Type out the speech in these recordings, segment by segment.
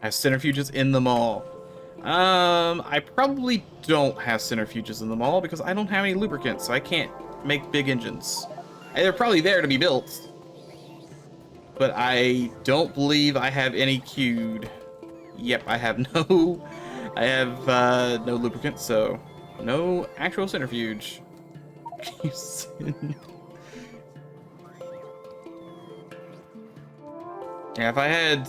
I have centrifuges in the mall. I probably don't have centrifuges in the mall because I don't have any lubricants, so I can't make big engines. They're probably there to be built, but I don't believe I have any queued. Yep, I have no lubricant, so no actual centrifuge. Yeah, if I had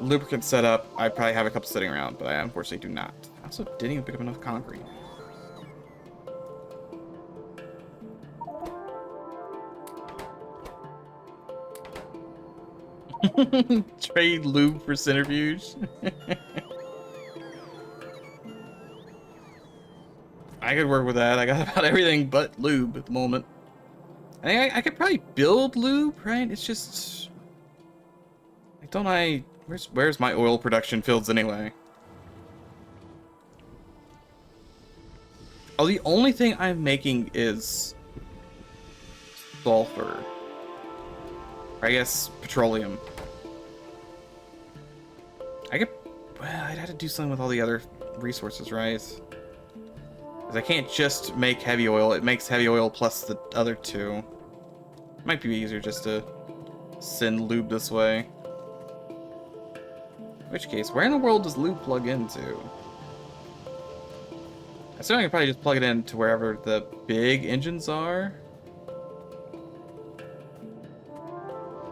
lubricant set up, I'd probably have a couple sitting around, but I unfortunately do not. I also didn't even pick up enough concrete. Trade lube for centrifuge. I could work with that. I got about everything but lube at the moment. I think I could probably build lube, right? It's just... Like, don't I... Where's my oil production fields anyway? Oh, the only thing I'm making is sulfur. Or I guess petroleum. I could... Well, I'd have to do something with all the other resources, right? Because I can't just make heavy oil. It makes heavy oil plus the other two. Might be easier just to send lube this way. In which case, where in the world does lube plug into? I assume I can probably just plug it into wherever the big engines are.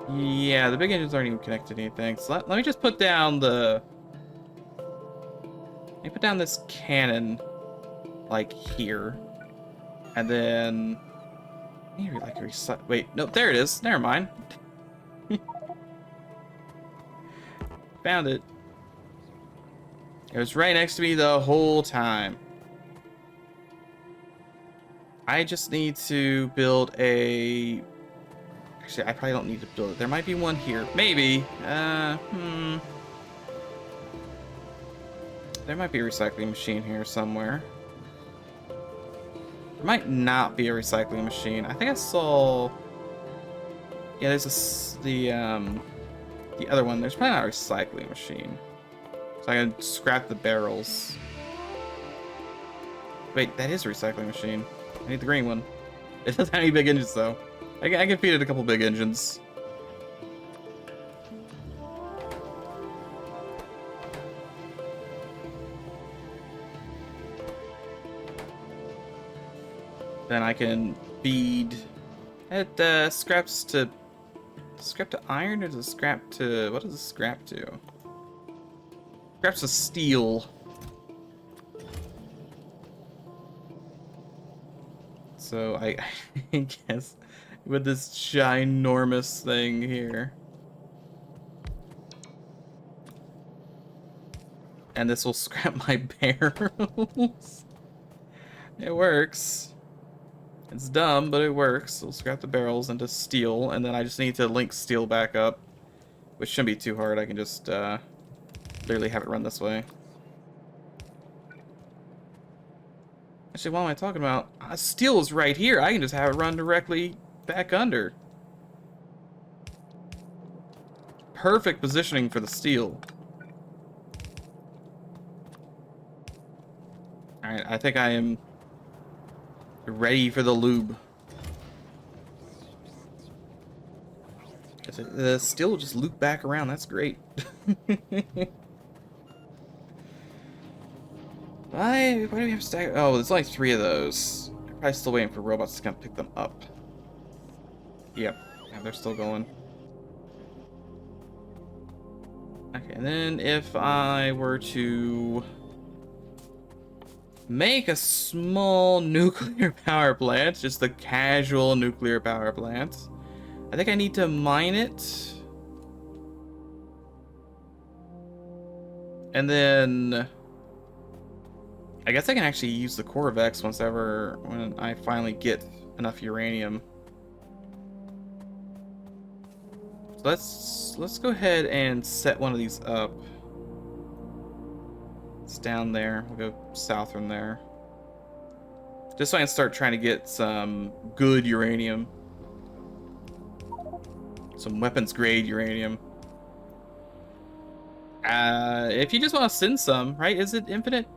Yeah, the big engines aren't even connected to anything. So let me just put down the... Let me put down this cannon, like, here. And then... Maybe like wait, nope, there it is. Never mind. Found it. It was right next to me the whole time. I just need to build a... Actually, I probably don't need to build it. There might be one here. Maybe. There might be a recycling machine here somewhere. There might not be a recycling machine. I think I saw... Yeah, there's the other one. There's probably not a recycling machine. So I can scrap the barrels. Wait, that is a recycling machine. I need the green one. It doesn't have any big engines, though. I can feed it a couple big engines. Then I can feed it scraps to iron, or does it scrap to... What does it scrap to? Scraps to steel. So I guess with this ginormous thing here. And this will scrap my barrels. It works. It's dumb, but it works. We'll scrap the barrels into steel, and then I just need to link steel back up, which shouldn't be too hard. I can just literally have it run this way. Actually, what am I talking about? Steel is right here. I can just have it run directly back under. Perfect positioning for the steel. Alright, I think I am ready for the lube. The steel will just loop back around. That's great. Why do we have stack? Oh, there's only 3 of those. I'm probably still waiting for robots to come pick them up. Yep, yeah, they're still going. Okay, and then if I were to make a small nuclear power plant, just a casual nuclear power plant, I think I need to mine it. And then I guess I can actually use the Corvex when I finally get enough uranium. So let's go ahead and set one of these up. It's down there. We'll go south from there. Just so I can start trying to get some good uranium. Some weapons grade uranium. If you just want to send some, right? Is it infinite?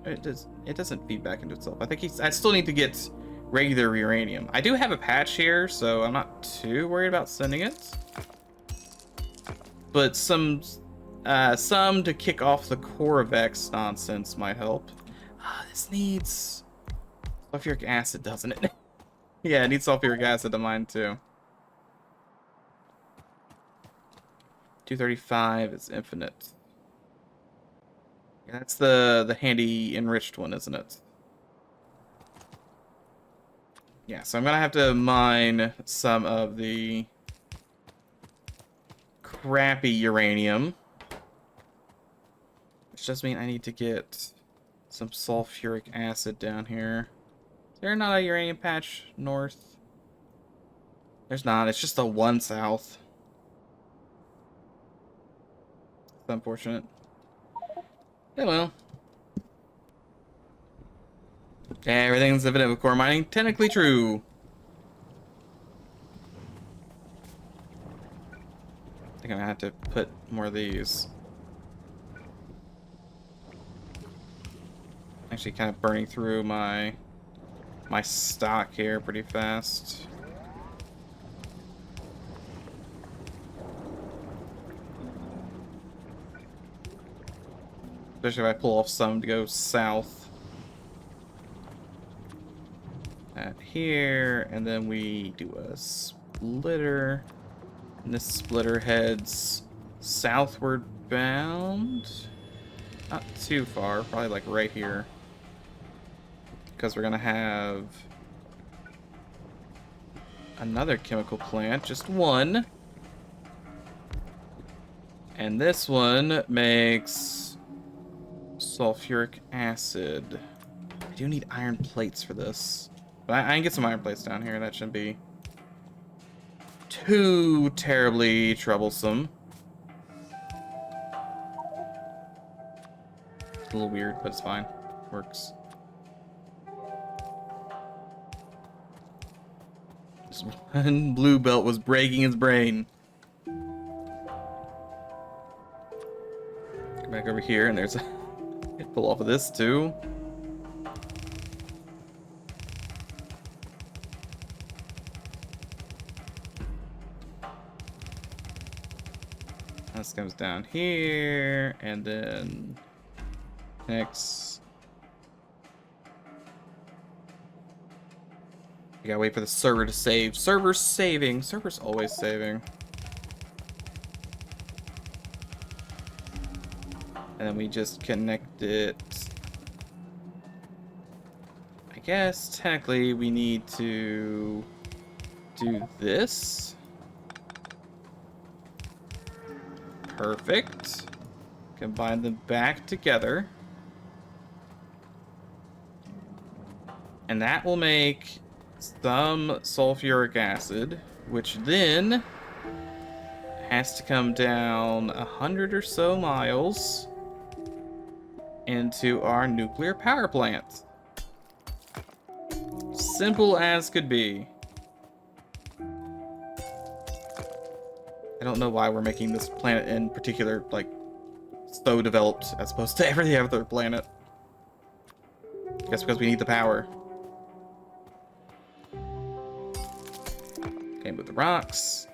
It doesn't feed back into itself. I think I still need to get regular uranium. I do have a patch here, so I'm not too worried about sending it. But some to kick off the Corvex nonsense might help. This needs sulfuric acid, doesn't it? Yeah, it needs sulfuric acid to mine too. 235 is infinite. Yeah, that's the handy enriched one, isn't it? Yeah, so I'm gonna have to mine some of the crappy uranium. Which does mean I need to get some sulfuric acid down here. Is there not a uranium patch north? There's not, it's just the one south. It's unfortunate. Yeah, well. Everything's infinite with core mining. Technically true. I think I'm gonna have to put more of these. Actually kind of burning through my stock here pretty fast. Especially if I pull off some to go south. At here, and then we do a splitter. And this splitter heads southward bound. Not too far, probably like right here. Because we're gonna have another chemical plant, just one. And this one makes sulfuric acid. I do need iron plates for this. But I can get some iron plates down here. That shouldn't be too terribly troublesome. It's a little weird, but it's fine. Works. This one blue belt was breaking his brain. Come back over here, and there's a... pull off of this, too. This comes down here, and then next. You gotta wait for the server to save. Server's saving. Server's always saving. And then we just connect it. I guess technically we need to do this. Perfect. Combine them back together. And that will make some sulfuric acid, which then has to come down 100 or so miles into our nuclear power plant. Simple as could be. I don't know why we're making this planet in particular, like, so developed as opposed to every other planet. I guess because we need the power. Okay, move the rocks.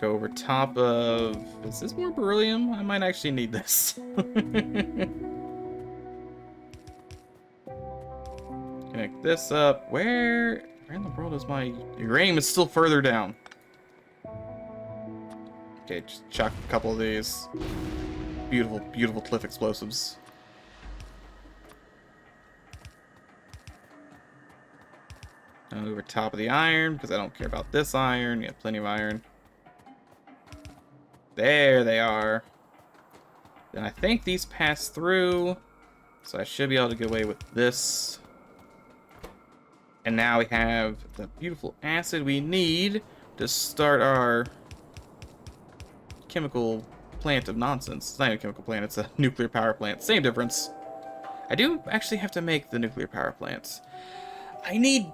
Go over top of... Is this more beryllium? I might actually need this. Connect this up. Where in the world is my... Uranium is still further down. Okay, just chuck a couple of these. Beautiful, beautiful cliff explosives. Over top of the iron, because I don't care about this iron. You have plenty of iron. There they are. Then I think these pass through, so I should be able to get away with this. And now we have the beautiful acid we need to start our chemical plant of nonsense. It's not even a chemical plant, it's a nuclear power plant. Same difference. I do actually have to make the nuclear power plants. I need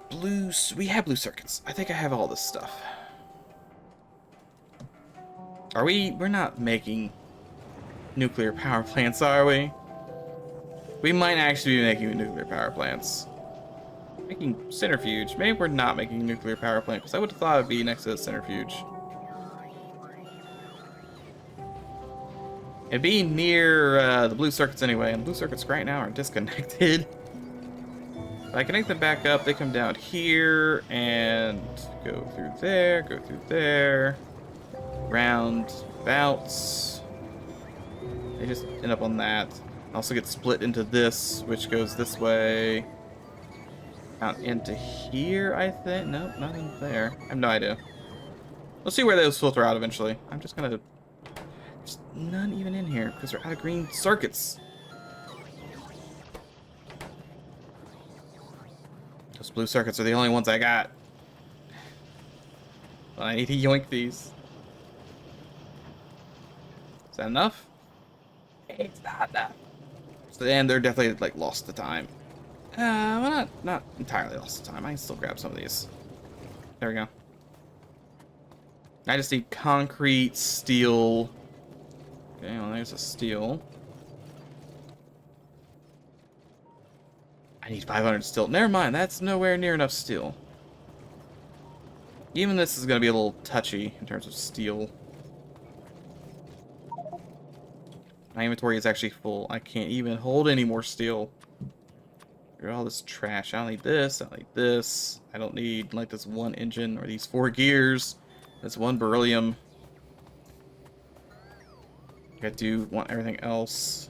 we have blue circuits. I think I have all this stuff. Are we? We're not making nuclear power plants, are we? We might actually be making nuclear power plants. Making centrifuge. Maybe we're not making a nuclear power plant, because I would have thought it'd be next to the centrifuge. It'd be near the blue circuits anyway, and the blue circuits right now are disconnected. If I connect them back up, they come down here and go through there, round, bouts. They just end up on that. Also get split into this, which goes this way. Out into here, I think. Nope, not in there. I have no idea. We'll see where those filter out eventually. I'm just gonna... There's none even in here, because they're out of green circuits. Those blue circuits are the only ones I got. Well, I need to yoink these. Is that enough? It's not enough. So then they're definitely like lost to time. Well, not entirely lost to time. I can still grab some of these. There we go. I just need concrete, steel. Okay, well, there's a steel. I need 500 steel. Never mind, that's nowhere near enough steel. Even this is going to be a little touchy in terms of steel. My inventory is actually full. I can't even hold any more steel. Look at all this trash. I don't need this. I don't need this. I don't need like this one engine or these 4 gears. This one beryllium. I do want everything else.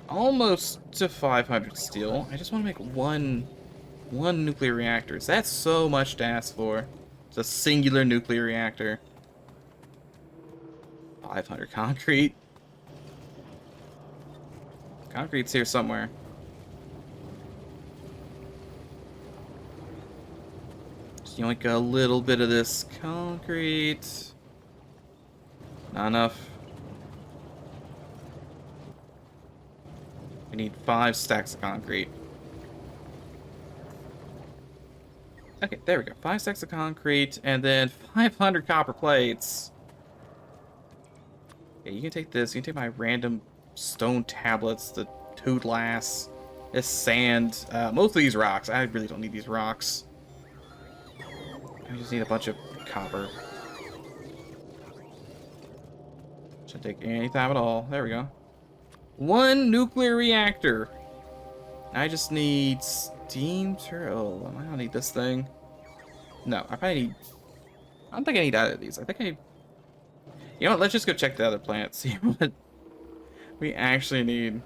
Almost to 500 steel. I just want to make one nuclear reactor. That's so much to ask for. It's a singular nuclear reactor. 500 concrete. Concrete's here somewhere. Just yoink a little bit of this concrete. Not enough. We need 5 stacks of concrete. Okay, there we go. 5 stacks of concrete, and then 500 copper plates. Okay, you can take this. You can take my random stone tablets, the 2 glass, this sand. Most of these rocks. I really don't need these rocks. I just need a bunch of copper. Shouldn't take any time at all. There we go. 1 nuclear reactor. I just need steam turbo. Oh, I don't need this thing. No, I probably need... I don't think I need either of these. I think I... You know what? Let's just go check the other plant. See what we actually need.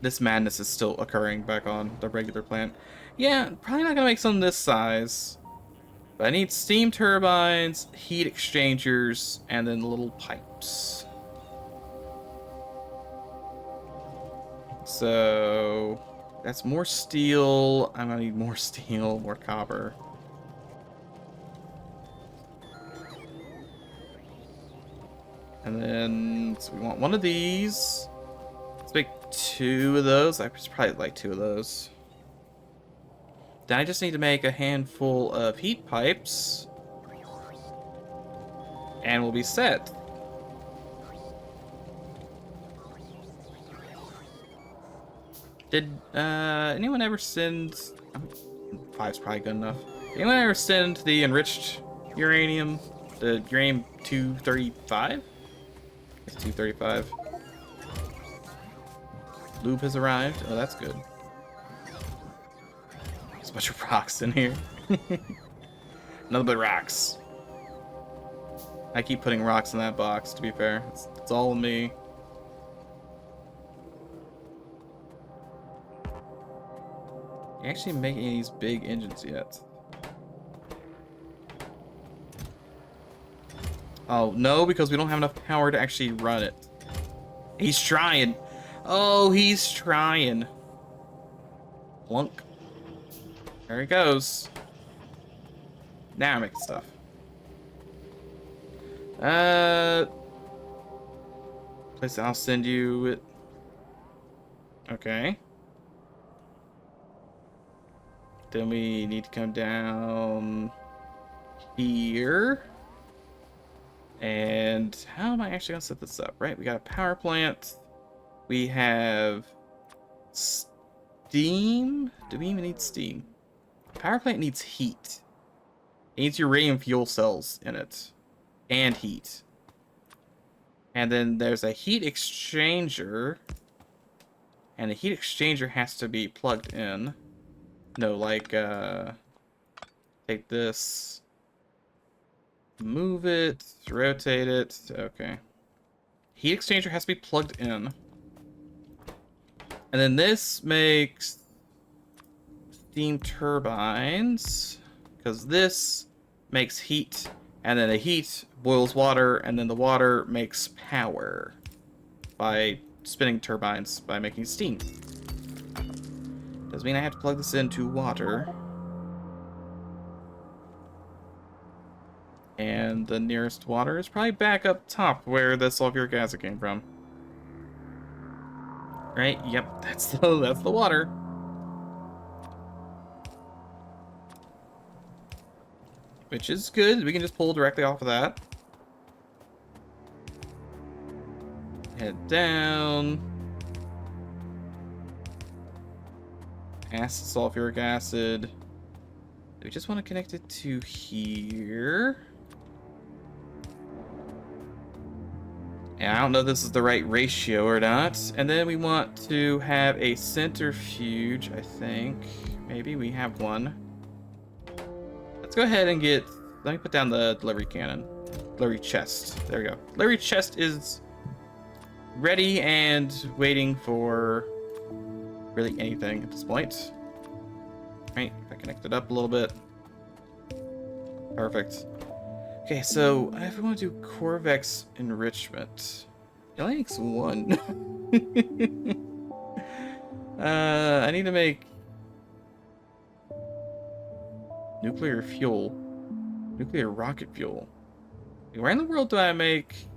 This madness is still occurring back on the regular plant. Yeah, probably not gonna make some this size. But I need steam turbines, heat exchangers, and then little pipes. So that's more steel. I'm gonna need more steel, more copper. And then so we want 1 of these. Let's make 2 of those. I should probably like 2 of those. Then I just need to make a handful of heat pipes. And we'll be set. Did anyone ever send... 5's probably good enough. Anyone ever send the enriched uranium? The uranium 235? It's 235. Lube has arrived. Oh, that's good. There's a bunch of rocks in here. Nothing but rocks. I keep putting rocks in that box, to be fair. It's all me. You actually making these big engines yet? Oh, no, because we don't have enough power to actually run it. He's trying. Oh, he's trying. Plunk. There he goes. Now I'm making stuff. Place, I'll send you it. Okay. Then we need to come down here. And how am I actually going to set this up, right? We got a power plant. We have steam. Do we even need steam? Power plant needs heat. It needs uranium fuel cells in it. And heat. And then there's a heat exchanger. And the heat exchanger has to be plugged in. No, like, take this. Move it. Rotate it. Okay. Heat exchanger has to be plugged in. And then this makes steam turbines. Because this makes heat. And then the heat boils water. And then the water makes power. By spinning turbines by making steam. Does mean I have to plug this into water. And the nearest water is probably back up top where the sulfuric acid came from. Right? Yep, that's the water. Which is good. We can just pull directly off of that. Head down. Acid, sulfuric acid. Do we just want to connect it to here? And I don't know if this is the right ratio or not. And then we want to have a centrifuge, I think. Maybe we have one. Let's go ahead and get... Let me put down the delivery cannon. Delivery chest. There we go. Delivery chest is ready and waiting for really anything at this point. Right, if I connect it up a little bit. Perfect. Okay, so if we want to do Corvex enrichment, it only makes one. I need to make nuclear fuel, nuclear rocket fuel. Where in the world do I make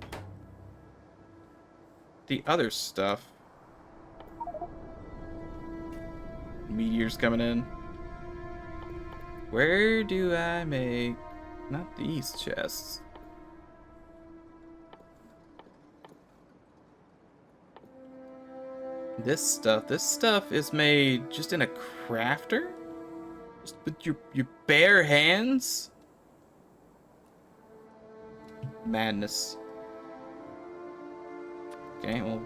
the other stuff? Meteors coming in. Where do I make... Not these chests. This stuff is made just in a crafter? Just with your bare hands? Madness. Okay, we'll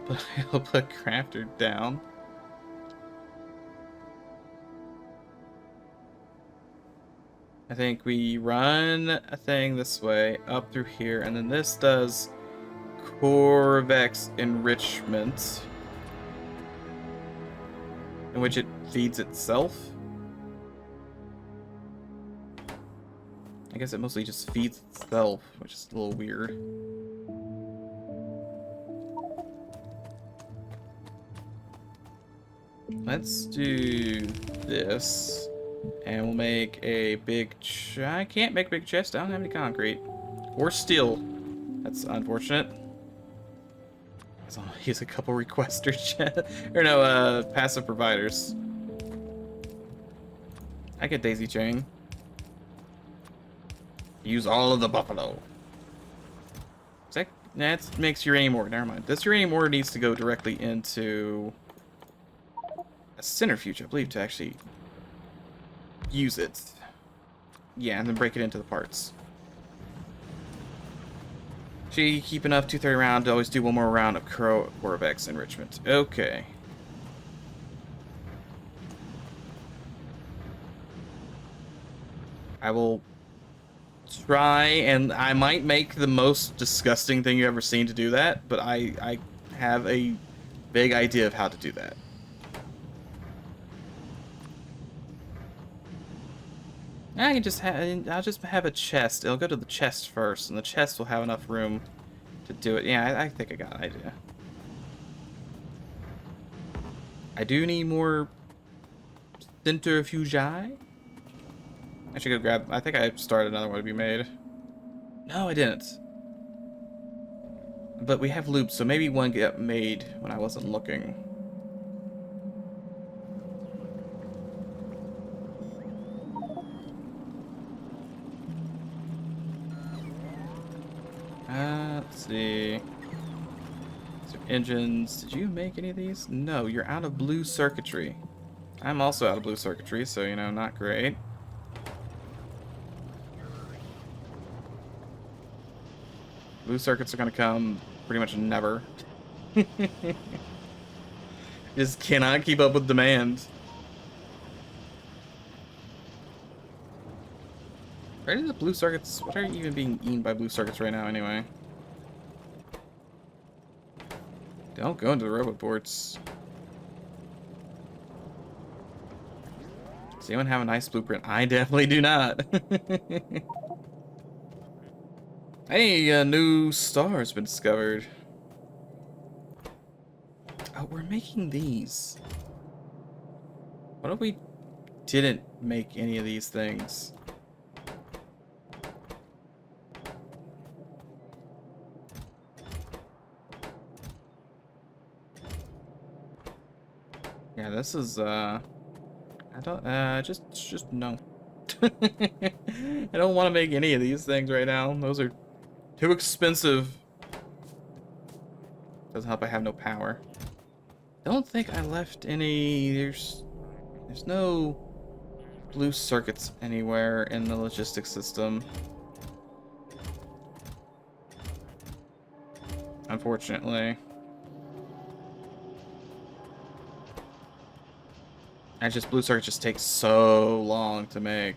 put crafter down. I think we run a thing this way, up through here, and then this does Corvex enrichment, in which it feeds itself. I guess it mostly just feeds itself, which is a little weird. Let's do this. And we'll make a big... I can't make a big chest. I don't have any concrete. Or steel. That's unfortunate. So I'll use a couple requester or no, passive providers. I get daisy chain. Use all of the buffalo. That makes uranium ore. Never mind. This uranium ore needs to go directly into a centrifuge, I believe, to actually use it. Yeah, and then break it into the parts. Actually, keep enough 230 round to always do one more round of Corvex enrichment. Okay. I will try, and I might make the most disgusting thing you've ever seen to do that, but I have a vague idea of how to do that. I'll just have a chest. It'll go to the chest first, and the chest will have enough room to do it. Yeah, I think I got an idea. I do need more centrifugi. I should go grab... I think I started another one to be made. No, I didn't. But we have loops, so maybe one got made when I wasn't looking. Let's see. So engines. Did you make any of these? No, you're out of blue circuitry. I'm also out of blue circuitry, so, you know, not great. Blue circuits are going to come pretty much never. Just cannot keep up with demand. Where did the blue circuits... What are even being eaten by blue circuits right now, anyway? Don't go into the robot ports. Does anyone have a nice blueprint? I definitely do not. Hey, a new star has been discovered. Oh, we're making these. What if we didn't make any of these things? Yeah, this is, I don't, just no. I don't want to make any of these things right now. Those are too expensive. Doesn't help I have no power. Don't think I left any, there's no blue circuits anywhere in the logistics system. Unfortunately. And just blue circuits just take so long to make.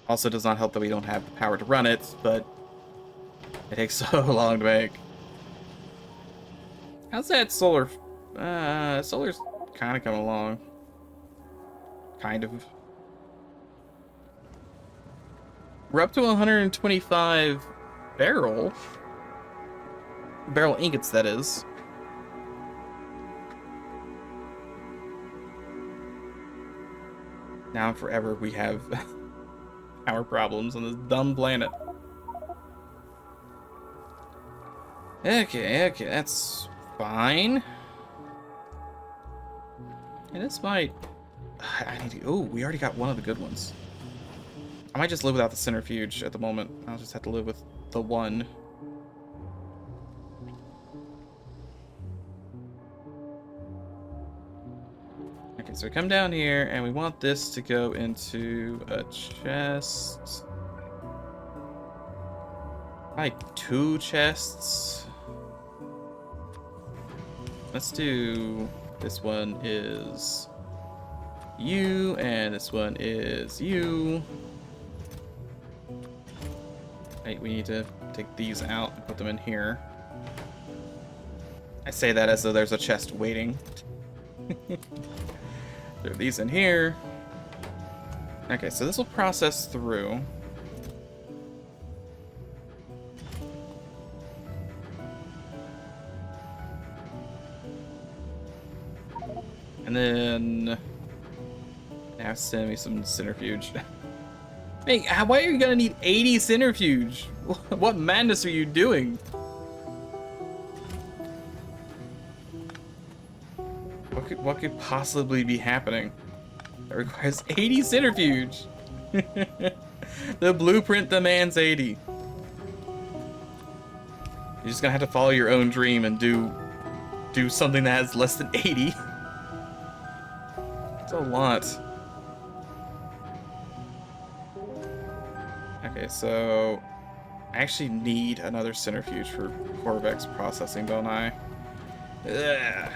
Also does not help that we don't have the power to run it, but it takes so long to make. How's that solar? Solar's kind of coming along. Kind of. We're up to 125 barrel ingots, that is. Now and forever we have power problems on this dumb planet. Okay, that's fine. And this might... I need to... Oh, we already got one of the good ones. I might just live without the centrifuge at the moment. I'll just have to live with the one. Okay, so we come down here, and we want this to go into a chest. Like 2 chests. Let's do... This one is you, and this one is you. Wait, we need to take these out and put them in here. I say that as though there's a chest waiting. Throw these in here. Okay, so this will process through. And then now send me some centrifuge. Hey, why are you gonna need 80 centrifuge? What madness are you doing? What could possibly be happening that requires 80 centrifuge? The blueprint demands 80. You're just gonna have to follow your own dream and do something that has less than 80. It's a lot. Okay, so I actually need another centrifuge for Corvex processing, don't I? Ugh.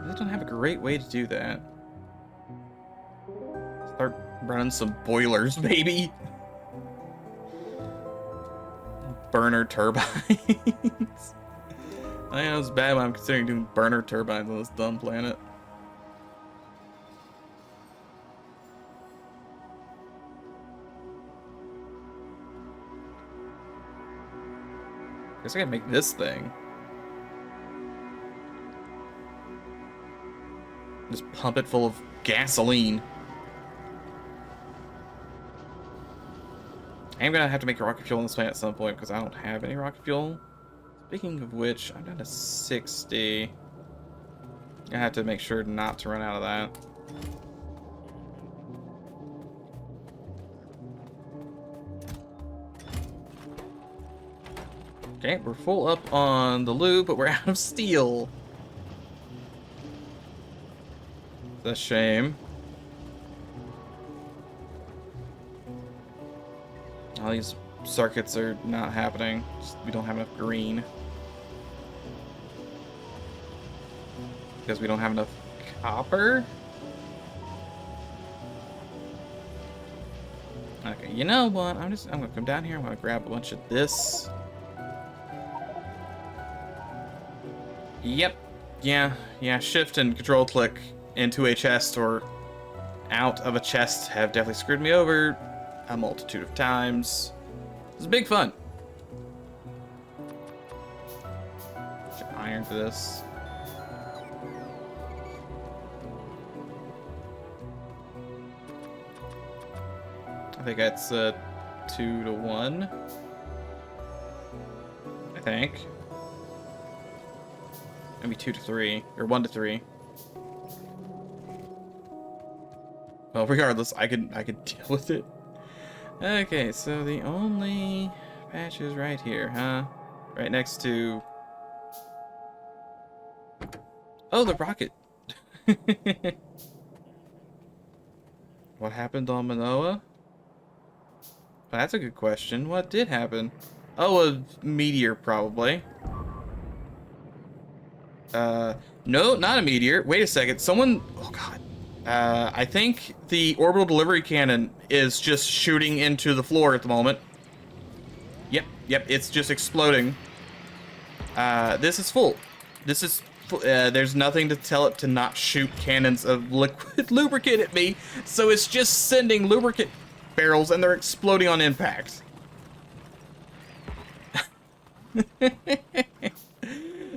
I don't have a great way to do that. Start running some boilers, maybe. Burner turbines. I know it's bad when I'm considering doing burner turbines on this dumb planet. Guess I gotta make this thing. Just pump it full of gasoline. I'm gonna have to make rocket fuel on this planet at some point because I don't have any rocket fuel. Speaking of which, I'm down to 60. I have to make sure not to run out of that. Okay, we're full up on the lube, but we're out of steel. That's a shame. All these circuits are not happening. Just, we don't have enough green. Because we don't have enough copper? Okay, you know what? I'm gonna come down here. I'm gonna grab a bunch of this. Yep. Yeah, shift and control click into a chest or out of a chest have definitely screwed me over a multitude of times. It's big fun. Should iron for this. I think that's 2 to 1. I think. Maybe 2 to 3 or 1 to 3. Well, regardless, I can deal with it. Okay, so the only patch is right here, huh? Right next to... Oh, the rocket. What happened on Manoa? Well, that's a good question. What did happen? Oh, a meteor, probably. No, not a meteor. Wait a second. Someone... Oh, God. I think the orbital delivery cannon is just shooting into the floor at the moment. Yep, it's just exploding. This is full. This is full. There's nothing to tell it to not shoot cannons of liquid lubricant at me, so it's just sending lubricant barrels and they're exploding on impact.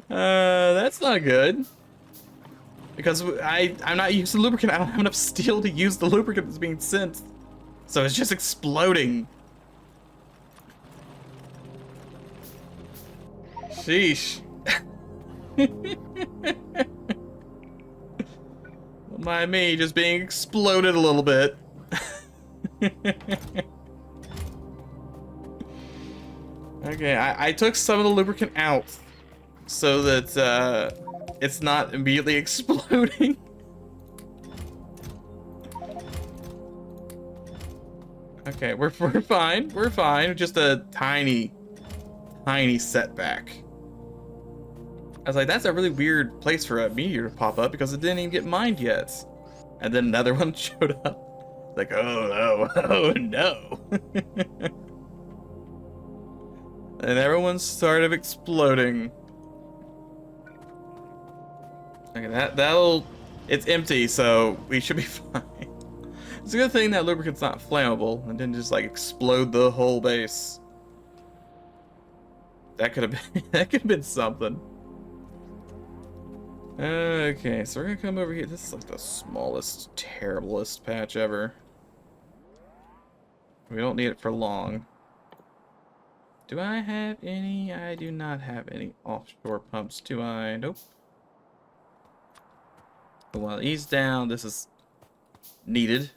That's not good. Because I'm not using lubricant. I don't have enough steel to use the lubricant that's being sent. So it's just exploding. Sheesh. Don't mind me just being exploded a little bit. Okay, I took some of the lubricant out so that it's not immediately exploding. Okay, we're fine. We're fine. Just a tiny setback. I was like, that's a really weird place for a meteor to pop up because it didn't even get mined yet. And then another one showed up. Like, oh no, oh no. And everyone started exploding. Okay, that'll... It's empty, so we should be fine. It's a good thing that lubricant's not flammable and didn't just, like, explode the whole base. That could have been... that could have been something. Okay, so we're gonna come over here. This is, like, the smallest, terriblest patch ever. We don't need it for long. Do I have any? I do not have any offshore pumps, do I? Nope. But while he's down, this is needed.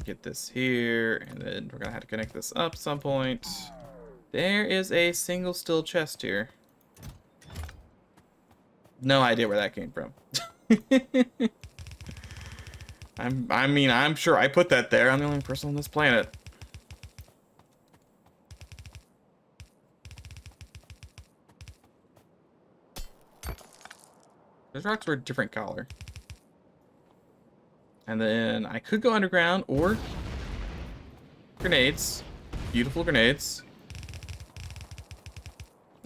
Get this here, and then we're gonna have to connect this up at some point. There is a single steel chest here. No idea where that came from. I mean, I'm sure I put that there. I'm the only person on this planet. Those rocks were a different color. And then I could go underground or grenades. Beautiful grenades.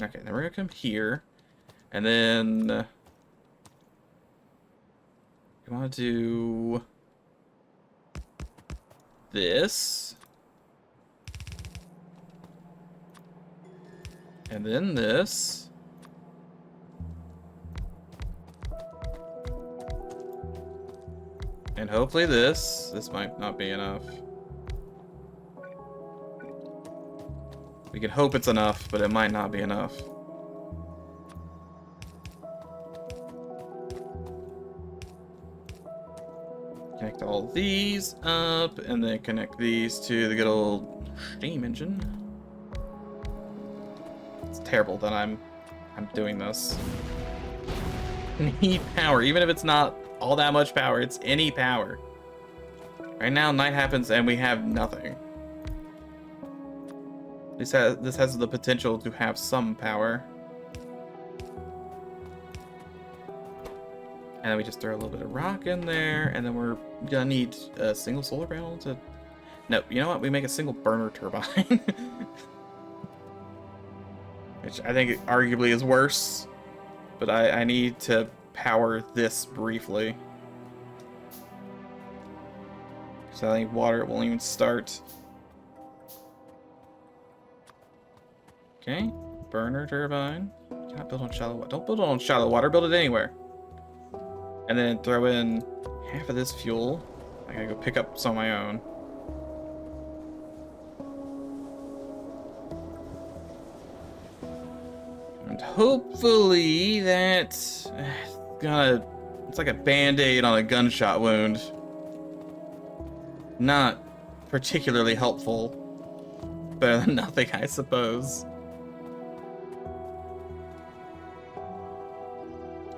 Okay, then we're gonna come here. And then you want to do this. And then this. And hopefully this. This might not be enough. We can hope it's enough, but it might not be enough. Connect all these up, and then connect these to the good old steam engine. It's terrible that I'm doing this. Need power, even if it's not all that much power, it's any power. Right now, night happens and we have nothing. This has the potential to have some power. And then we just throw a little bit of rock in there, and then we're gonna need a single solar panel to... No, you know what? We make a single burner turbine. Which I think arguably is worse. But I need to power this briefly. So I think water won't even start. Okay, burner turbine. Cannot build on shallow water. Don't build it on shallow water, build it anywhere. And then throw in half of this fuel. I gotta go pick up some of my own. And hopefully that's gonna... It's like a band-aid on a gunshot wound. Not particularly helpful. Better than nothing, I suppose.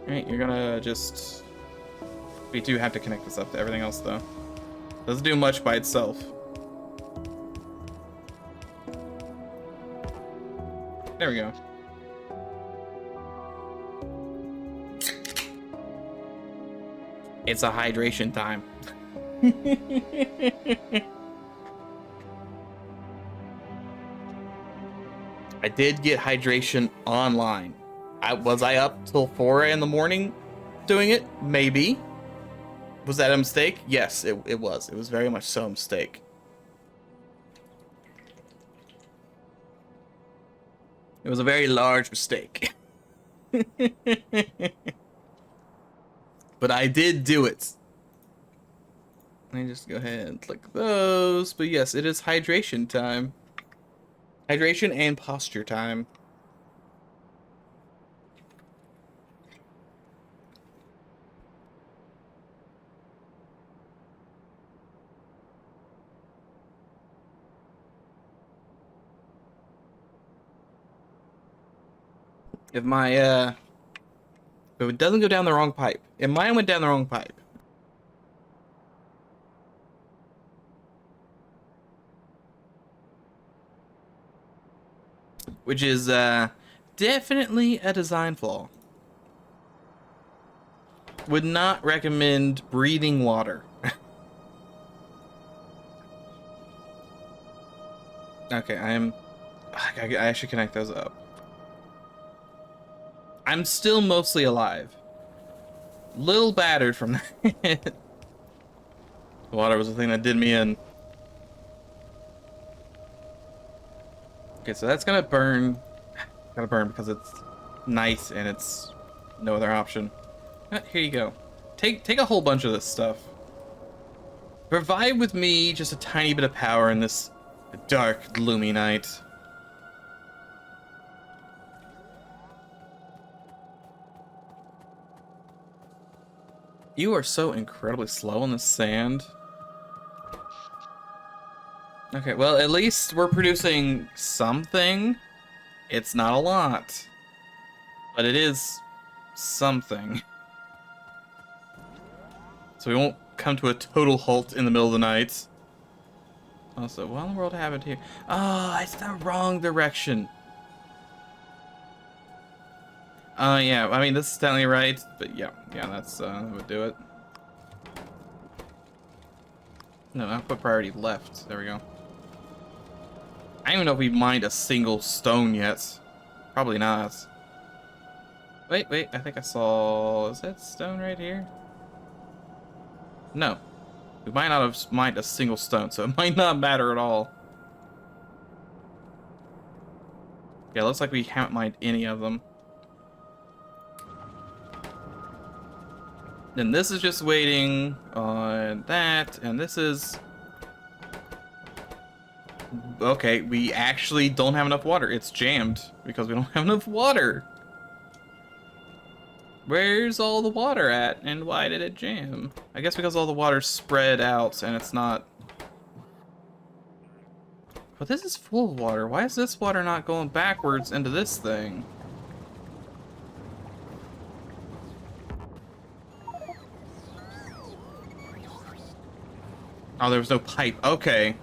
Alright, you're gonna just... We do have to connect this up to everything else, though. Doesn't do much by itself. There we go. It's a hydration time. I did get hydration online. Was I up till 4 in the morning doing it? Maybe. Was that a mistake? Yes, it was. It was very much so a mistake. It was a very large mistake. But I did do it. Let me just go ahead and click those. But yes, it is hydration time. Hydration and posture time. If my, if it doesn't go down the wrong pipe. If mine went down the wrong pipe. Which is, definitely a design flaw. Would not recommend breathing water. Okay, I should connect those up. I'm still mostly alive. Little battered from that. The water was the thing that did me in. Okay, so that's gonna burn. Gotta burn because it's nice and it's no other option. Here you go. Take a whole bunch of this stuff. Provide with me just a tiny bit of power in this dark, gloomy night. You are so incredibly slow on the sand. Okay, well, at least we're producing something. It's not a lot, but it is something. So we won't come to a total halt in the middle of the night. Also, what in the world happened here? Oh, it's the wrong direction. Yeah, I mean, this is definitely right, but yeah, that's, would do it. No, I put priority left. There we go. I don't even know if we've mined a single stone yet. Probably not. Wait, I think I saw... Is that stone right here? No. We might not have mined a single stone, so it might not matter at all. Yeah, looks like we haven't mined any of them. Then this is just waiting on that, and this is... Okay, we actually don't have enough water. It's jammed because we don't have enough water. Where's all the water at, and why did it jam? I guess because all the water's spread out, and it's not But this is full of water. Why is this water not going backwards into this thing? Oh, there was no pipe. Okay.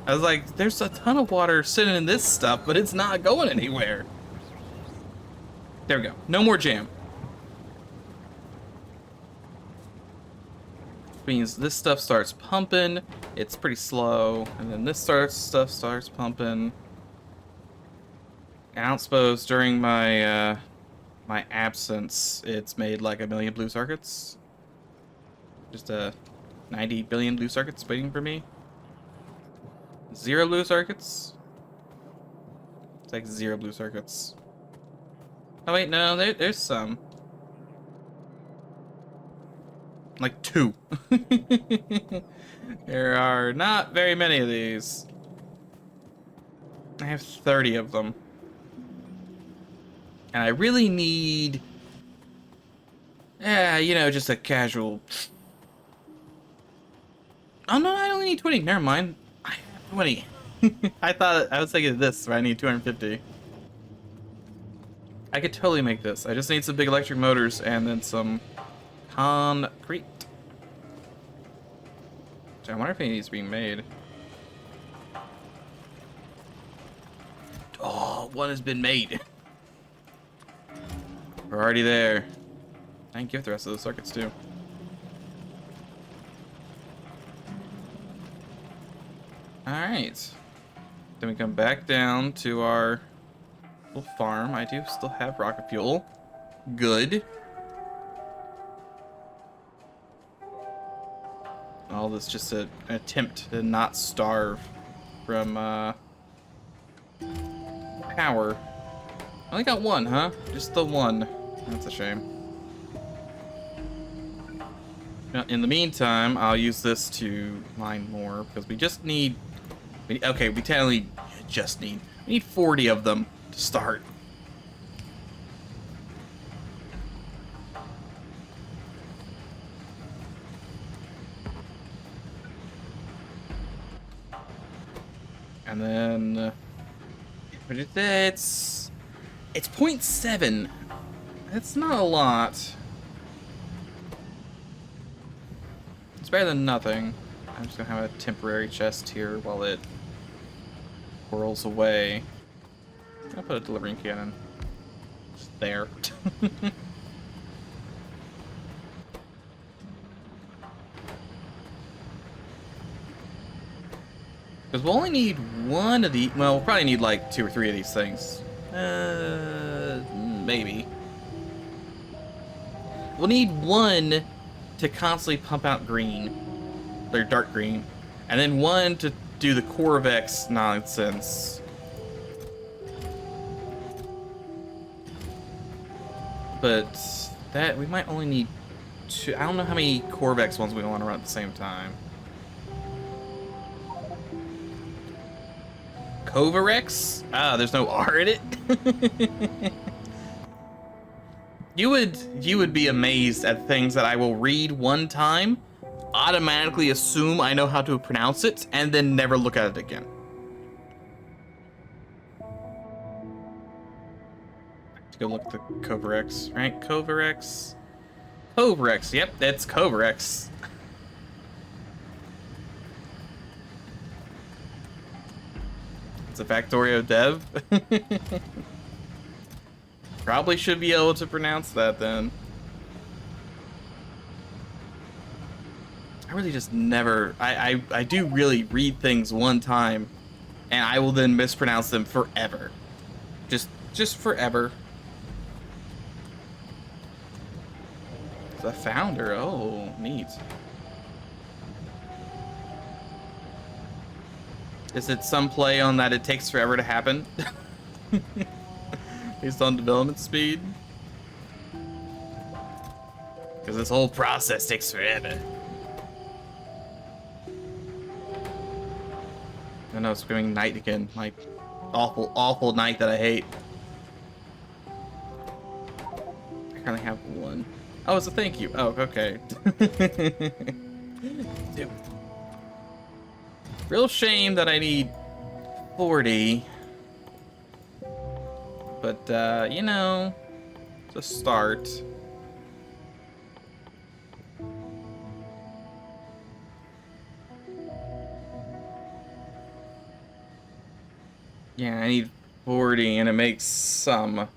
I was like, there's a ton of water sitting in this stuff, but it's not going anywhere. There we go. No more jam. Means this stuff starts pumping. It's pretty slow. And then this stuff starts pumping. And I don't suppose during my my absence, it's made like 1 million blue circuits. Just 90 billion blue circuits waiting for me. 0 blue circuits. It's like 0 blue circuits. Oh wait, no, there's some. Like 2. There are not very many of these. I have 30 of them. And I really need... Yeah, you know, just a casual... Oh no, I only need 20. Never mind. I have 20. I was thinking of this, where I need 250. I could totally make this. I just need some big electric motors and then some concrete. I wonder if any of these are being made. Oh, one has been made. We're already there. I can give the rest of the circuits too. Alright. Then we come back down to our little farm. I do still have rocket fuel. Good. All this just an attempt to not starve from power. I only got one, huh? Just the one. That's a shame. Now, in the meantime, I'll use this to mine more because we just need. Okay, we technically just need. We need 40 of them to start. And then it's 0.7. It's not a lot. It's better than nothing. I'm just gonna have a temporary chest here while it whirls away. I'll put a delivering cannon just there. Because we'll only need one of the. Well, we'll probably need like 2 or 3 of these things. Maybe. We'll need one to constantly pump out green. They're dark green. And then one to do the Corvex nonsense. But that, we might only need 2. I don't know how many Corvex ones we want to run at the same time. Covarex? Ah, there's no R in it. You would be amazed at things that I will read one time, automatically assume I know how to pronounce it, and then never look at it again. Let's go look at the Covarex, right? Covarex. Covarex, yep, that's Covarex. It's a Factorio dev. Probably should be able to pronounce that then. I really just never... I do really read things one time, and I will then mispronounce them forever. Just forever. The founder, oh, neat. Is it some play on that it takes forever to happen? Based on development speed? Because this whole process takes forever. I know, it's becoming night again. Like, awful, awful night that I hate. I currently have one. Oh, it's a thank you. Oh, okay. Dude. Real shame that I need 40. But, you know, to start. Yeah, I need 40, and it makes some. How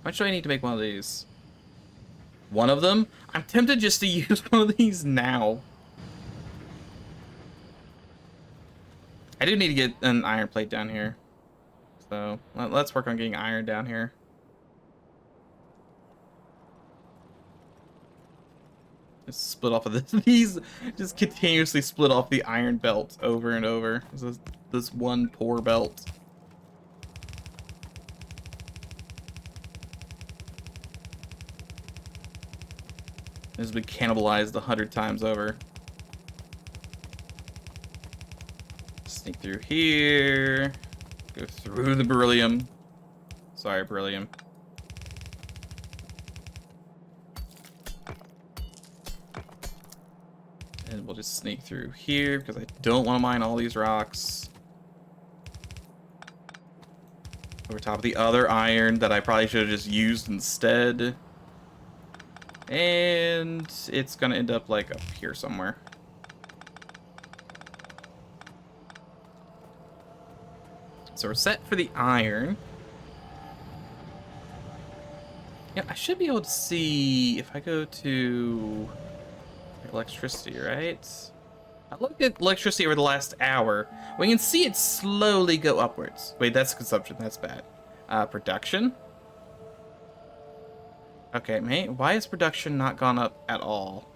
much do I need to make one of these? One of them? I'm tempted just to use one of these now. I do need to get an iron plate down here. So, let's work on getting iron down here. Just split off of this. These just continuously split off the iron belt over and over. This one poor belt. This has been cannibalized 100 times over. Sneak through here. Go through the beryllium. Sorry, beryllium. And we'll just sneak through here because I don't want to mine all these rocks. Over top of the other iron that I probably should have just used instead. And it's gonna end up like up here somewhere. So we're set for the iron. Yeah, I should be able to see if I go to electricity, right? I looked at electricity over the last hour. We can see it slowly go upwards. Wait, that's consumption. That's bad. Production. Okay, mate. Why has production not gone up at all?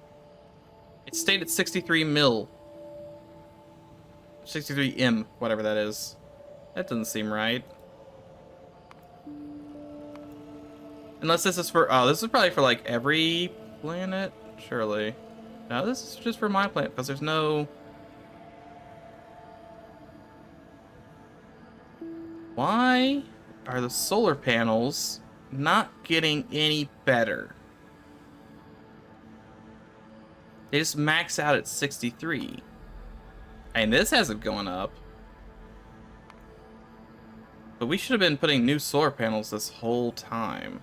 It stayed at 63 mil. 63 M, whatever that is. That doesn't seem right. Unless this is for... Oh, this is probably for, like, every planet? Surely. No, this is just for my planet, because there's no... Why are the solar panels not getting any better? They just max out at 63. And this hasn't gone up. But we should have been putting new solar panels this whole time.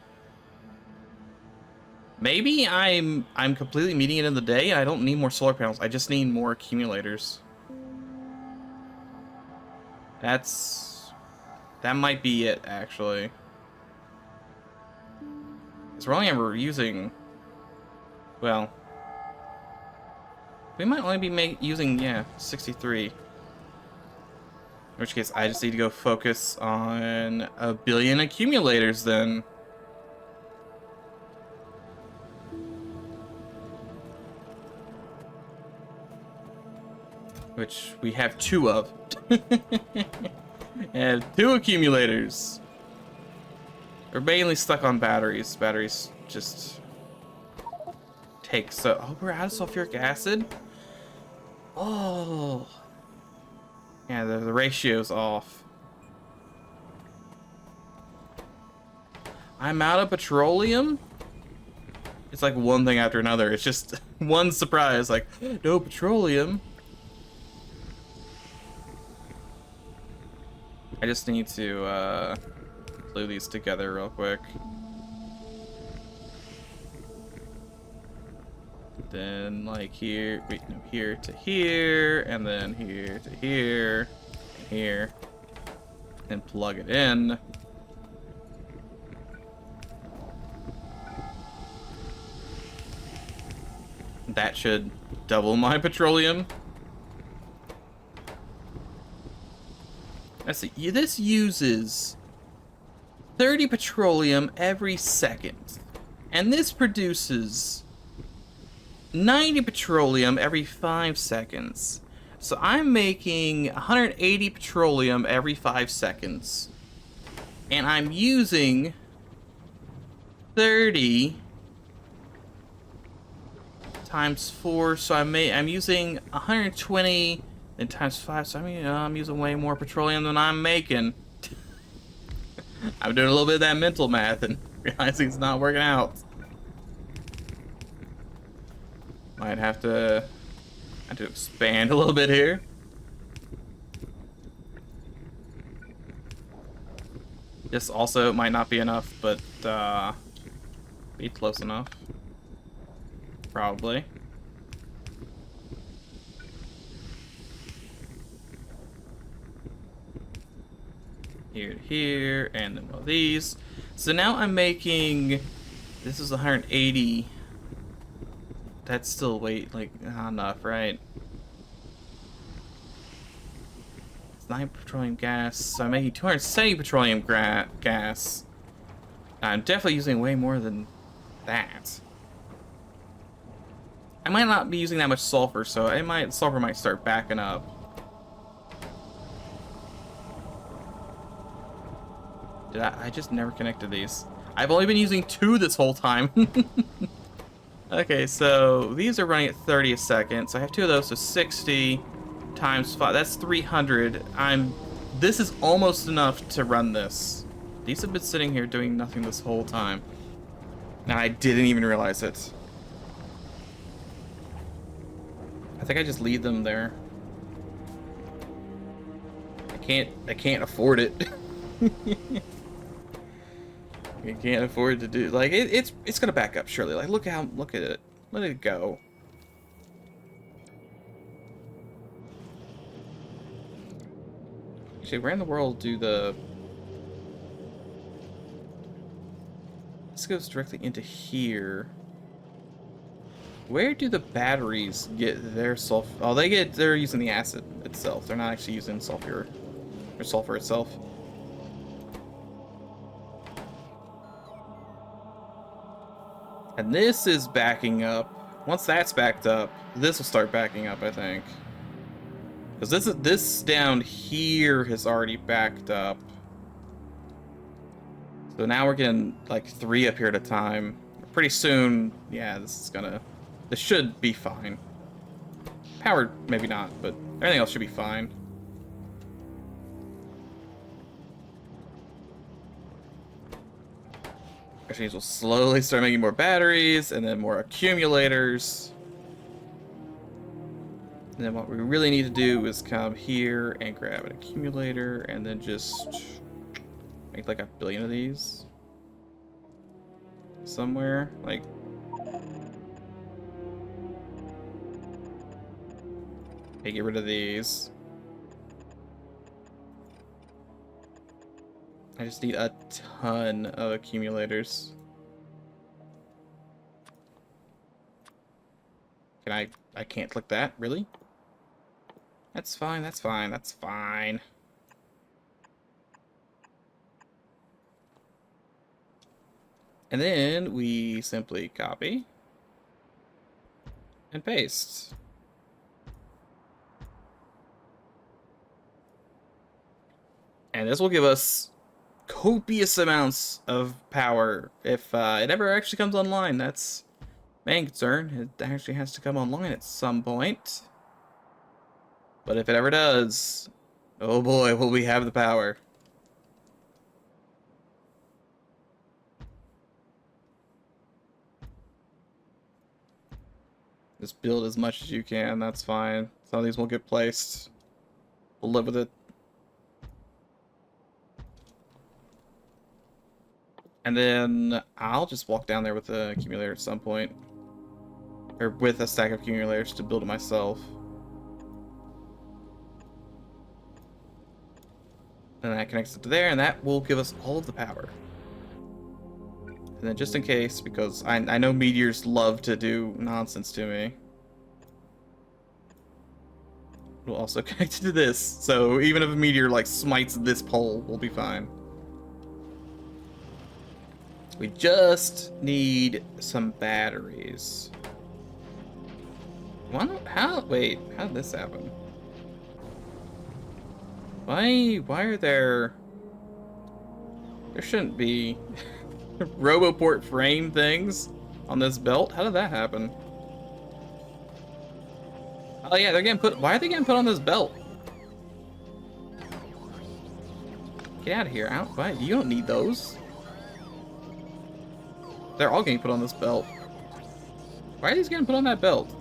Maybe I'm completely meeting it in the day and I don't need more solar panels. I just need more accumulators. That might be it, actually. Because we're only ever using... Well... We might only be using, yeah, 63. In which case, I just need to go focus on 1 billion accumulators, then. Which we have 2 of. And 2 accumulators. We're mainly stuck on batteries. Batteries just take so... Oh, we're out of sulfuric acid? Oh. Yeah, the ratio's off. I'm out of petroleum? It's like one thing after another. It's just one surprise, like, no petroleum. I just need to glue these together real quick. Then like here, wait, no, here to here, and then here to here, and here, and plug it in. That should double my petroleum. Let's see, this uses 30 petroleum every second, and this produces 90 petroleum every 5 seconds. So I'm making 180 petroleum every 5 seconds. And I'm using 30 times 4, so I'm using 120 and times 5, so I'm using way more petroleum than I'm making. I'm doing a little bit of that mental math and realizing it's not working out. Might have to expand a little bit here. This also might not be enough, but be close enough. Probably. Here to here, and then one of these. So now I'm making... This is 180. That's still weight, like, not enough, right? It's 9 petroleum gas, so I'm making 270 petroleum gas. I'm definitely using way more than that. I might not be using that much sulfur, so sulfur might start backing up. I just never connected these. I've only been using 2 this whole time. Okay, so these are running at 30 a second, so I have 2 of those, so 60 times 5, that's 300. This is almost enough to run this. These have been sitting here doing nothing this whole time. Now I didn't even realize it. I think I just leave them there. I can't afford it. I can't afford to do, like, it's gonna back up surely. Like, look at it. Let it go. Actually, where in the world do the... This goes directly into here. Where do the batteries get their sulfur? Oh, they're using the acid itself. They're not actually using sulfur or sulfur itself. And this is backing up. Once that's backed up, this will start backing up, I think. Because this down here has already backed up. So now we're getting like 3 up here at a time. Pretty soon, yeah, this should be fine. Powered, maybe not, but everything else should be fine. Actually, we'll slowly start making more batteries and then more accumulators. And then what we really need to do is come here and grab an accumulator and then just make like 1 billion of these somewhere. Like, okay, get rid of these. I just need a ton of accumulators. I can't click that, really? That's fine, that's fine, that's fine. And then we simply copy and paste. And this will give us copious amounts of power if it ever actually comes online. That's main concern. It actually has to come online at some point. But if it ever does, oh boy, will we have the power. Just build as much as you can, that's fine. Some of these will get placed. We'll live with it. And then I'll just walk down there with the accumulator at some point. Or with a stack of accumulators to build it myself. And that connects it to there, and that will give us all of the power. And then just in case, because I know meteors love to do nonsense to me, we'll also connect it to this. So even if a meteor like smites this pole, we'll be fine. We just need some batteries. Wait, how did this happen? Why are there shouldn't be Roboport frame things on this belt? How did that happen? Oh yeah, they're getting put, why are they getting put on this belt? Get out of here, why? You don't need those. They're all getting put on this belt. Why are these getting put on that belt?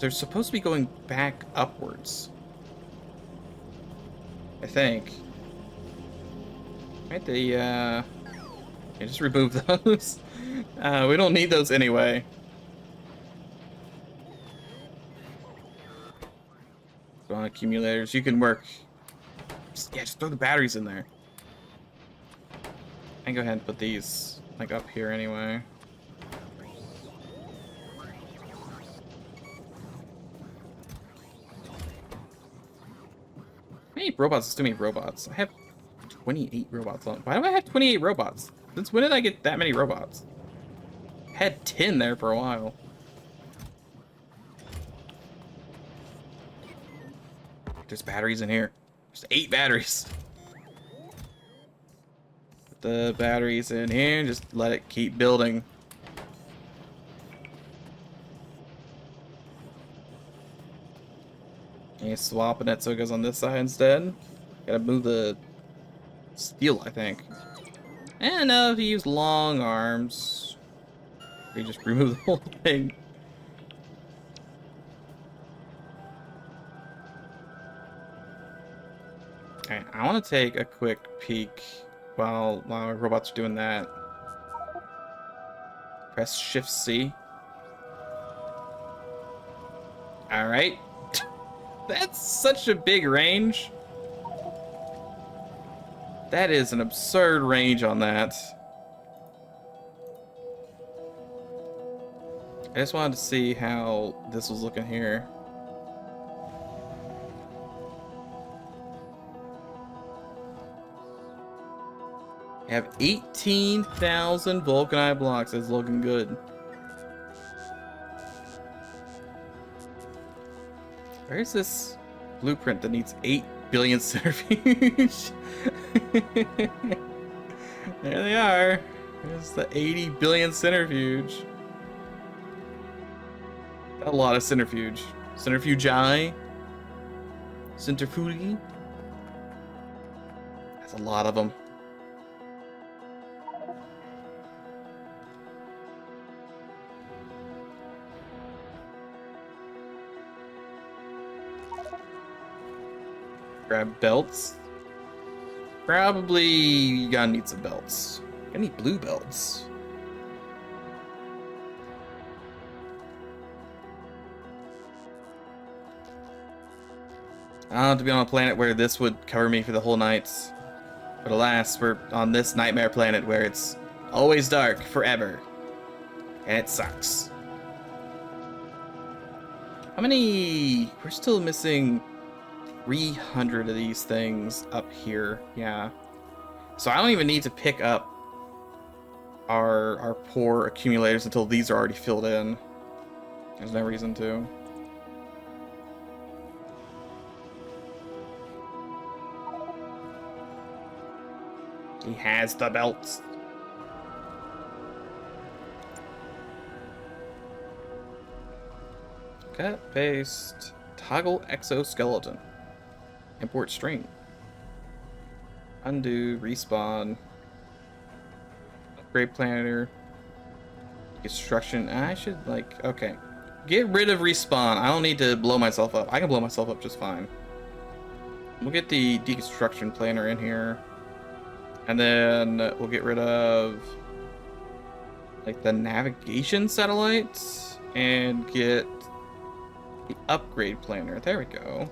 They're supposed to be going back upwards. I think. Right, yeah, just remove those. We don't need those anyway. Go on accumulators. You can work. Just throw the batteries in there. And go ahead and put these like up here anyway. How many robots? It's too many robots. I have 28 robots on. Why do I have 28 robots? Since when did I get that many robots? I had 10 there for a while. There's batteries in here. There's 8 batteries. Put the batteries in here and just let it keep building. And you swapping it so it goes on this side instead. Gotta move the steel, I think. And if you use long arms, you just remove the whole thing. Okay, I want to take a quick peek while our robots are doing that. Press Shift C. All right. That's such a big range. That is an absurd range on that. I just wanted to see how this was looking here. I have 18,000 vulcanite blocks. It's looking good. Where's this blueprint that needs 8 billion centrifuge? There they are. There's the 80 billion centrifuge. A lot of centrifuge. Centrifugi. Centrifugi. That's a lot of them. Grab belts. Probably gonna need some belts. Gonna need blue belts. I want to be on a planet where this would cover me for the whole night. But alas, we're on this nightmare planet where it's always dark forever. And it sucks. How many? We're still missing 300 of these things up here. Yeah. So I don't even need to pick up our poor accumulators until these are already filled in. There's no reason to. He has the belts. Cut, paste, toggle exoskeleton. Import string. Undo, respawn. Upgrade planner. Construction. I should okay. Get rid of respawn. I don't need to blow myself up. I can blow myself up just fine. We'll get the deconstruction planner in here. And then we'll get rid of the navigation satellites and get the upgrade planner. There we go.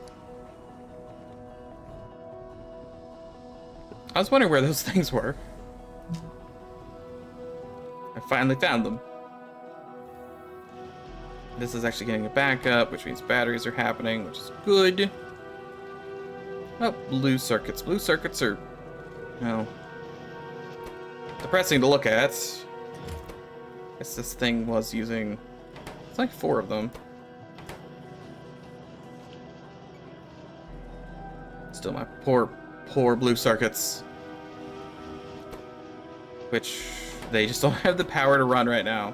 I was wondering where those things were. I finally found them. This is actually getting a backup, which means batteries are happening, which is good. Oh, blue circuits. Blue circuits are, depressing to look at. I guess this thing was using, it's like 4 of them. Still my poor blue circuits. Which they just don't have the power to run right now.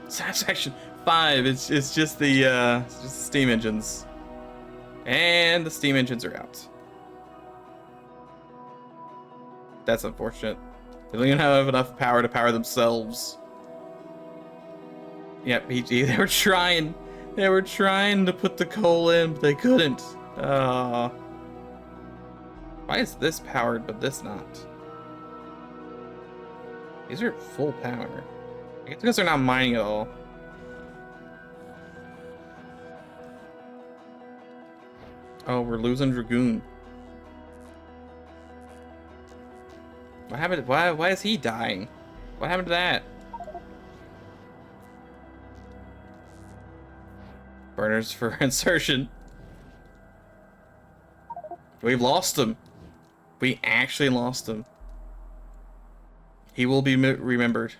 Satisfaction 5, it's just the steam engines. And the steam engines are out. That's unfortunate. They don't even have enough power to power themselves. Yep, they were trying. They were trying to put the coal in, but they couldn't. Why is this powered but this not? These are full power. I guess because they're not mining at all. Oh, we're losing Dragoon. What happened? Why is he dying? What happened to that? Burners for insertion. We've lost him. We actually lost him. He will be remembered.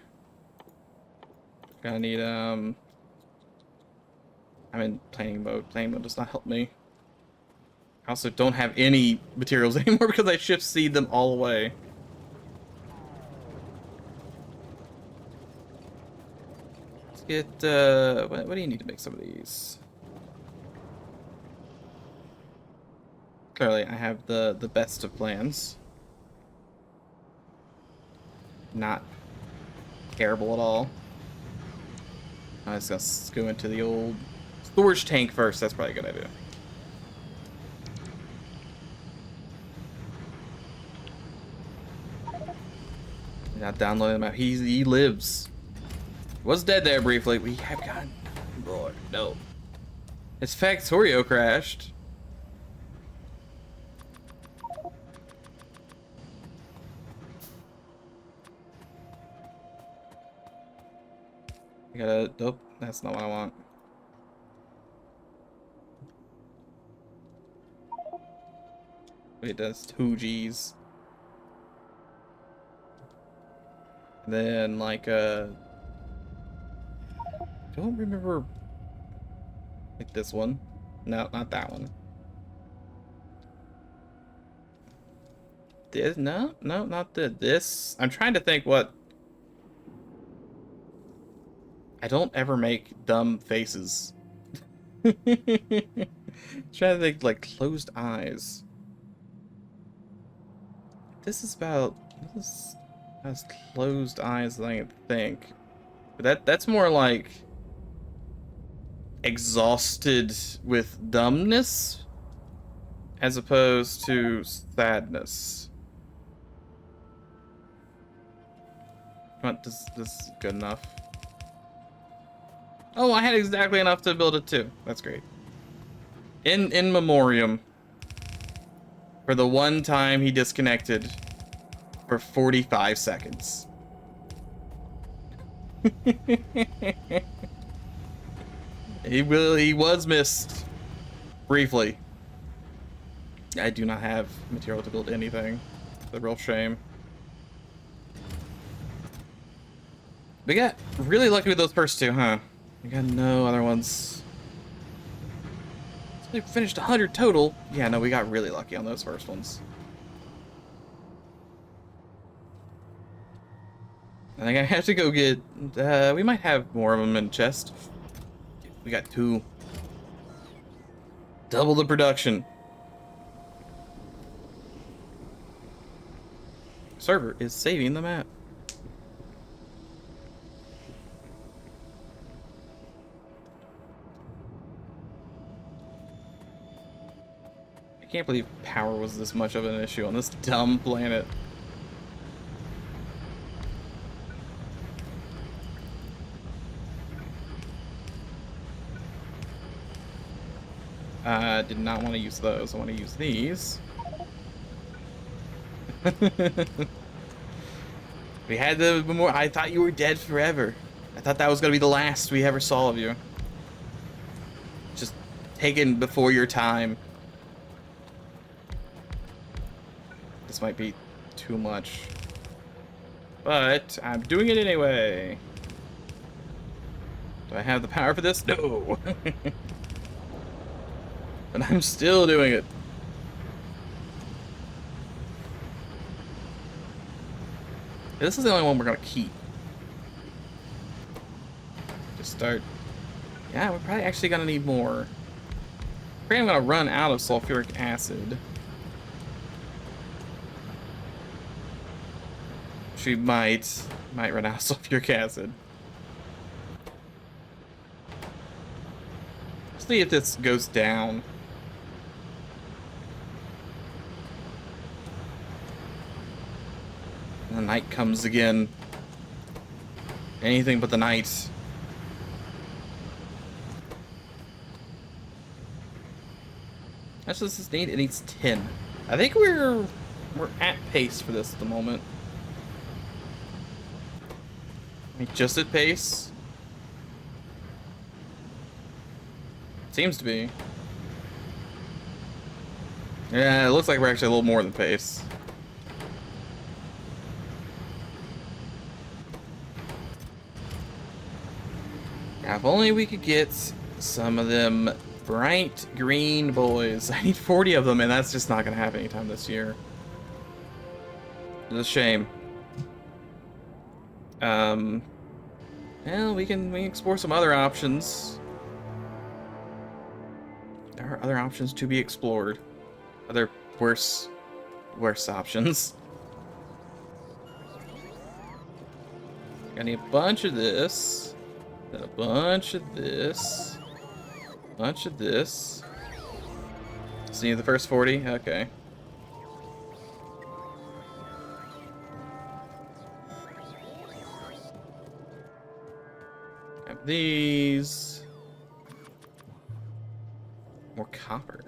Gonna need, I'm in planning mode. Planning mode does not help me. I also don't have any materials anymore because I shift seed them all away. Let's get, what do you need to make some of these? Clearly, I have the best of plans. Not terrible at all. I'm just gonna go into the old storage tank first. That's probably a good idea. Not downloading the map. He lives. Was dead there briefly. We have gotten bored. No. His Factorio crashed. I gotta. Nope. That's not what I want. Wait, that's 2 Gs. Then like don't remember like this one. No, not that one. This no, not this. I'm trying to think what. I don't ever make dumb faces. Trying to think like closed eyes. This is about this has closed eyes, I think. But that's more like exhausted with dumbness as opposed to sadness. What, this is good enough. Oh, I had exactly enough to build it too. That's great. In memoriam. For the one time he disconnected for 45 seconds. He was missed briefly. I do not have material to build anything. It's a real shame. We got really lucky with those first two, huh? We got no other ones. So we finished 100 total. Yeah, no, we got really lucky on those first ones. I think I have to go get, we might have more of them in chest. We got 2. Double the production. Server is saving the map. I can't believe power was this much of an issue on this dumb planet. Did not want to use those. I want to use these. We had the memorial. I thought you were dead forever. I thought that was going to be the last we ever saw of you. Just taken before your time. This might be too much. But I'm doing it anyway. Do I have the power for this? No. But I'm still doing it. This is the only one we're gonna keep. Just start. Yeah, we're probably actually gonna need more. I think I'm gonna run out of sulfuric acid. She might run out of sulfuric acid. See if this goes down. The night comes again. Anything but the night. How much does this need? It needs 10. I think we're at pace for this at the moment. I mean, just at pace. Seems to be. Yeah, it looks like we're actually a little more than pace. Now, if only we could get some of them bright green boys. I need 40 of them, and that's just not gonna happen anytime this year. It's a shame. Well, we can explore some other options. There are other options to be explored. Other worse options. I need a bunch of this, then a bunch of this, a bunch of this. See the first 40? Okay. Have these. More copper.